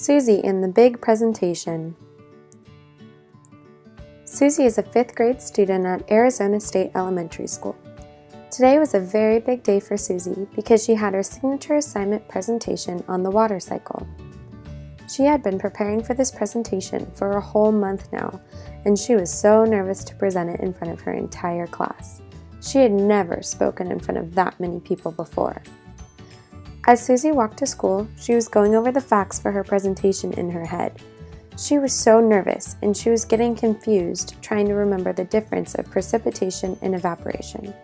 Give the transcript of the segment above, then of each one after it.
Susie in the Big Presentation. Susie is a 5th grade student at Arizona State Elementary School. Today was a very big day for Susie because she had her signature assignment presentation on the water cycle. She had been preparing for this presentation for a whole month now, and she was so nervous to present it in front of her entire class. She had never spoken in front of that many people before. As Susie walked to school, she was going over the facts for her presentation in her head. She was so nervous, and she was getting confused trying to remember the difference of precipitation and evaporation.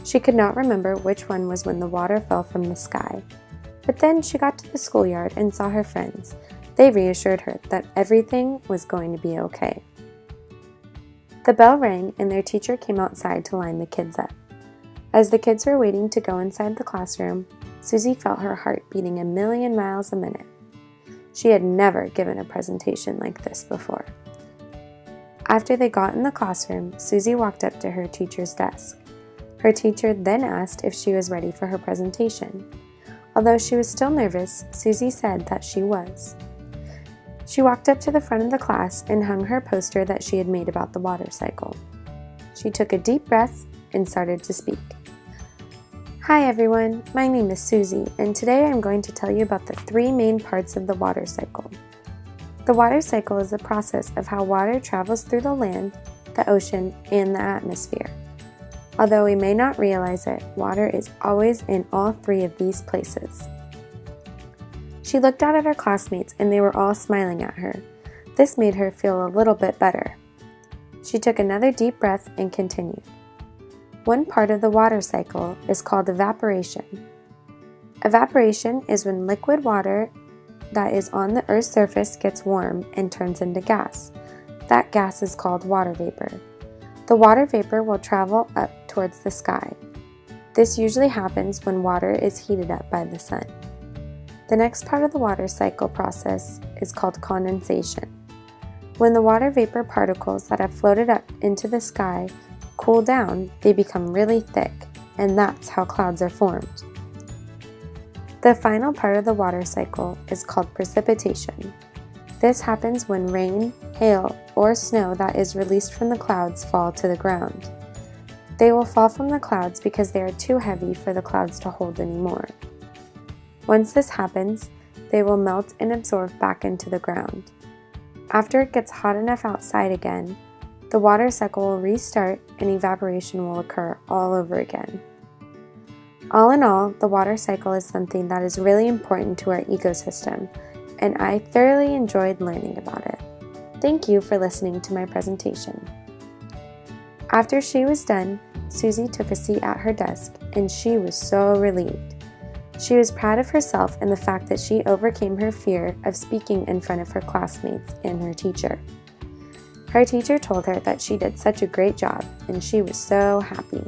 She could not remember which one was when the water fell from the sky. But then she got to the schoolyard and saw her friends. They reassured her that everything was going to be okay. The bell rang and their teacher came outside to line the kids up. As the kids were waiting to go inside the classroom, Susie felt her heart beating a million miles a minute. She had never given a presentation like this before. After they got in the classroom, Susie walked up to her teacher's desk. Her teacher then asked if she was ready for her presentation. Although she was still nervous, Susie said that she was. She walked up to the front of the class and hung her poster that she had made about the water cycle. She took a deep breath and started to speak. Hi everyone, my name is Susie, and today I'm going to tell you about the 3 main parts of the water cycle. The water cycle is the process of how water travels through the land, the ocean, and the atmosphere. Although we may not realize it, water is always in all 3 of these places. She looked out at her classmates and they were all smiling at her. This made her feel a little bit better. She took another deep breath and continued. One part of the water cycle is called evaporation. Evaporation is when liquid water that is on the Earth's surface gets warm and turns into gas. That gas is called water vapor. The water vapor will travel up towards the sky. This usually happens when water is heated up by the sun. The next part of the water cycle process is called condensation. When the water vapor particles that have floated up into the sky cool down, they become really thick, and that's how clouds are formed. The final part of the water cycle is called precipitation. This happens when rain, hail, or snow that is released from the clouds fall to the ground. They will fall from the clouds because they are too heavy for the clouds to hold anymore. Once this happens, they will melt and absorb back into the ground. After it gets hot enough outside again, the water cycle will restart and evaporation will occur all over again. All in all, the water cycle is something that is really important to our ecosystem, and I thoroughly enjoyed learning about it. Thank you for listening to my presentation. After she was done, Susie took a seat at her desk, and she was so relieved. She was proud of herself and the fact that she overcame her fear of speaking in front of her classmates and her teacher. Her teacher told her that she did such a great job, and she was so happy.